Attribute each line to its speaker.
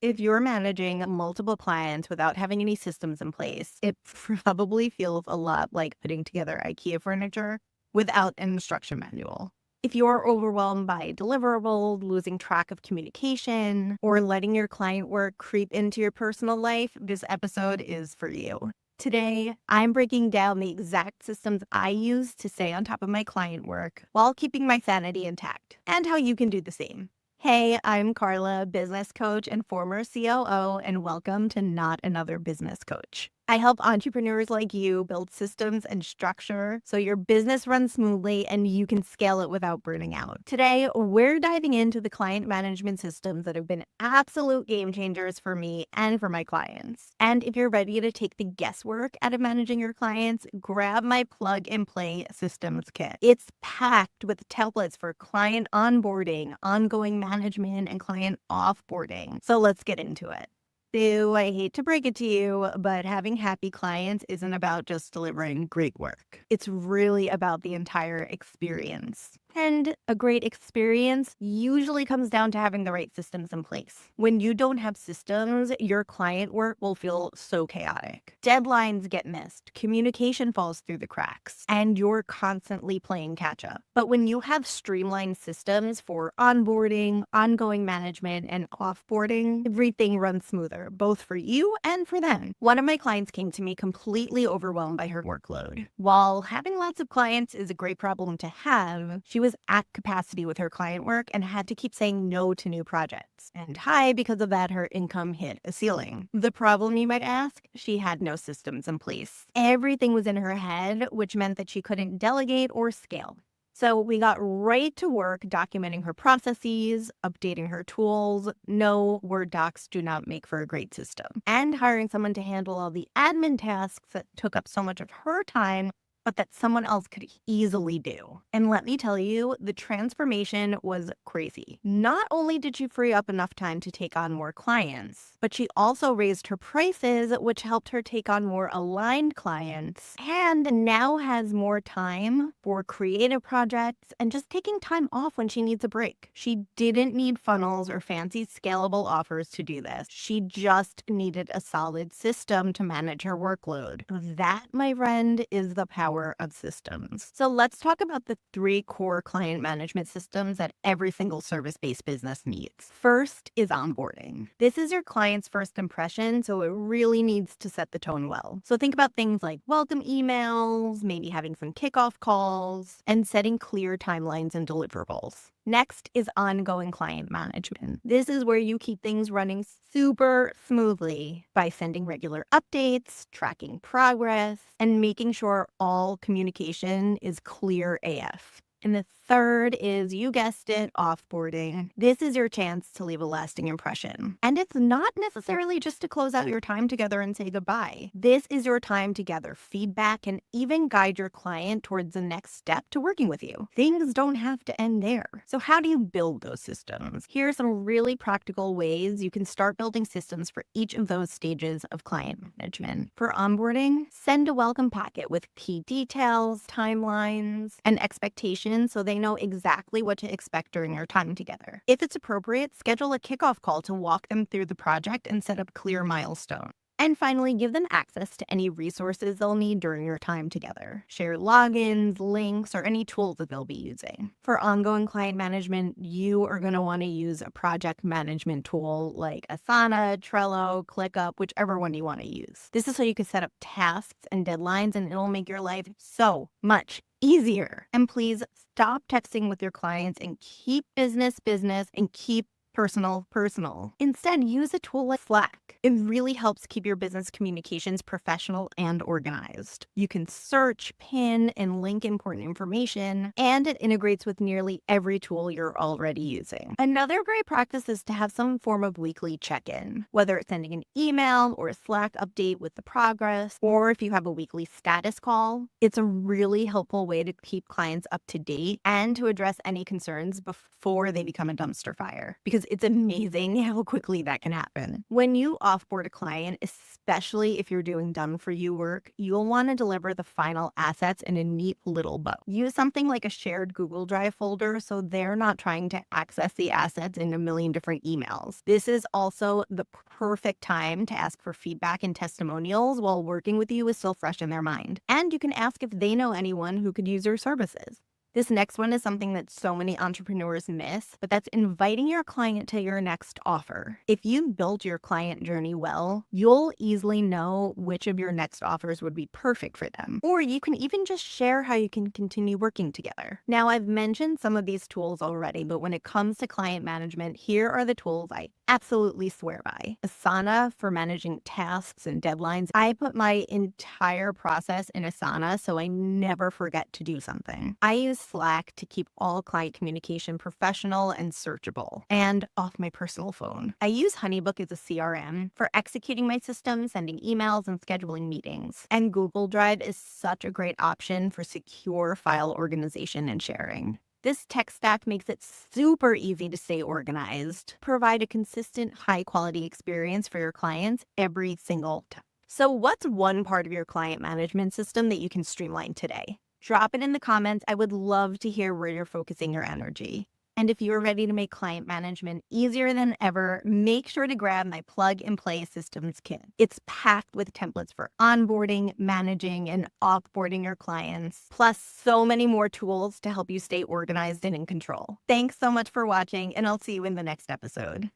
Speaker 1: If you're managing multiple clients without having any systems in place, it probably feels a lot like putting together IKEA furniture without an instruction manual. If you're overwhelmed by deliverables, losing track of communication, or letting your client work creep into your personal life, this episode is for you. Today, I'm breaking down the exact systems I use to stay on top of my client work while keeping my sanity intact, and how you can do the same. Hey, I'm Carla, business coach and former COO, and welcome to Not Another Business Coach. I help entrepreneurs like you build systems and structure so your business runs smoothly and you can scale it without burning out. Today, we're diving into the client management systems that have been absolute game changers for me and for my clients. And if you're ready to take the guesswork out of managing your clients, grab my plug and play systems kit. It's packed with templates for client onboarding, ongoing management, and client offboarding. So let's get into it. So I hate to break it to you, but having happy clients isn't about just delivering great work. It's really about the entire experience. And a great experience usually comes down to having the right systems in place. When you don't have systems, your client work will feel so chaotic. Deadlines get missed, communication falls through the cracks, and you're constantly playing catch up. But when you have streamlined systems for onboarding, ongoing management, and offboarding, everything runs smoother, both for you and for them. One of my clients came to me completely overwhelmed by her workload. While having lots of clients is a great problem to have, she was at capacity with her client work and had to keep saying no to new projects. And because of that, her income hit a ceiling. The problem, you might ask? She had no systems in place. Everything was in her head, which meant that she couldn't delegate or scale. So we got right to work documenting her processes, updating her tools. No, Word docs do not make for a great system. And hiring someone to handle all the admin tasks that took up so much of her time, but that someone else could easily do. And let me tell you, the transformation was crazy. Not only did she free up enough time to take on more clients, but she also raised her prices, which helped her take on more aligned clients, and now has more time for creative projects and just taking time off when she needs a break. She didn't need funnels or fancy scalable offers to do this. She just needed a solid system to manage her workload. That, my friend, is the power of systems. So let's talk about the 3 core client management systems that every single service-based business needs. First is onboarding. This is your client's first impression, so it really needs to set the tone well. So think about things like welcome emails, maybe having some kickoff calls, and setting clear timelines and deliverables. Next is ongoing client management. This is where you keep things running super smoothly by sending regular updates, tracking progress, and making sure all communication is clear AF. And the third is, you guessed it, offboarding. This is your chance to leave a lasting impression. And it's not necessarily just to close out your time together and say goodbye. This is your time to gather feedback and even guide your client towards the next step to working with you. Things don't have to end there. So how do you build those systems? Here are some really practical ways you can start building systems for each of those stages of client management. For onboarding, send a welcome packet with key details, timelines, and expectations so they know exactly what to expect during your time together. If it's appropriate, schedule a kickoff call to walk them through the project and set up clear milestones. And finally, give them access to any resources they'll need during your time together. Share logins, links, or any tools that they'll be using. For ongoing client management, you are going to want to use a project management tool like Asana, Trello, ClickUp, whichever one you want to use. This is so you can set up tasks and deadlines, and it'll make your life so much easier. And please stop texting with your clients and keep business and keep personal. Instead, use a tool like Slack. It really helps keep your business communications professional and organized. You can search, pin, and link important information, and it integrates with nearly every tool you're already using. Another great practice is to have some form of weekly check-in, whether it's sending an email or a Slack update with the progress, or if you have a weekly status call. It's a really helpful way to keep clients up to date and to address any concerns before they become a dumpster fire. Because because it's amazing how quickly that can happen. When you offboard a client, especially if you're doing done-for-you work, you'll want to deliver the final assets in a neat little bow. Use something like a shared Google Drive folder so they're not trying to access the assets in a million different emails. This is also the perfect time to ask for feedback and testimonials while working with you is still fresh in their mind. And you can ask if they know anyone who could use your services. This next one is something that so many entrepreneurs miss, but that's inviting your client to your next offer. If you built your client journey well, you'll easily know which of your next offers would be perfect for them. Or you can even just share how you can continue working together. Now, I've mentioned some of these tools already, but when it comes to client management, here are the tools I absolutely swear by. Asana for managing tasks and deadlines. I put my entire process in Asana so I never forget to do something. I use Slack to keep all client communication professional and searchable and off my personal phone. I use Honeybook as a CRM for executing my system, sending emails, and scheduling meetings. And Google Drive is such a great option for secure file organization and sharing. This tech stack makes it super easy to stay organized, provide a consistent, high-quality experience for your clients every single time. So what's one part of your client management system that you can streamline today? Drop it in the comments. I would love to hear where you're focusing your energy. And if you're ready to make client management easier than ever, make sure to grab my plug-and-play systems kit. It's packed with templates for onboarding, managing, and offboarding your clients, plus so many more tools to help you stay organized and in control. Thanks so much for watching, and I'll see you in the next episode.